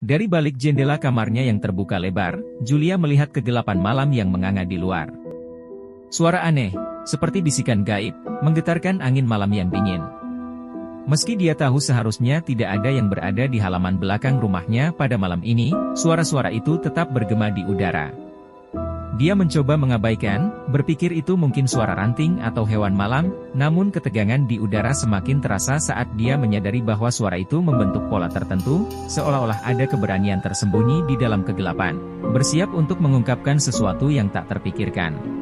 Dari balik jendela kamarnya yang terbuka lebar, Julia melihat kegelapan malam yang menganga di luar. Suara aneh, seperti bisikan gaib, menggetarkan angin malam yang dingin. Meski dia tahu seharusnya tidak ada yang berada di halaman belakang rumahnya pada malam ini, suara-suara itu tetap bergema di udara. Dia mencoba mengabaikan, berpikir itu mungkin suara ranting atau hewan malam, namun ketegangan di udara semakin terasa saat dia menyadari bahwa suara itu membentuk pola tertentu, seolah-olah ada keberanian tersembunyi di dalam kegelapan, bersiap untuk mengungkapkan sesuatu yang tak terpikirkan.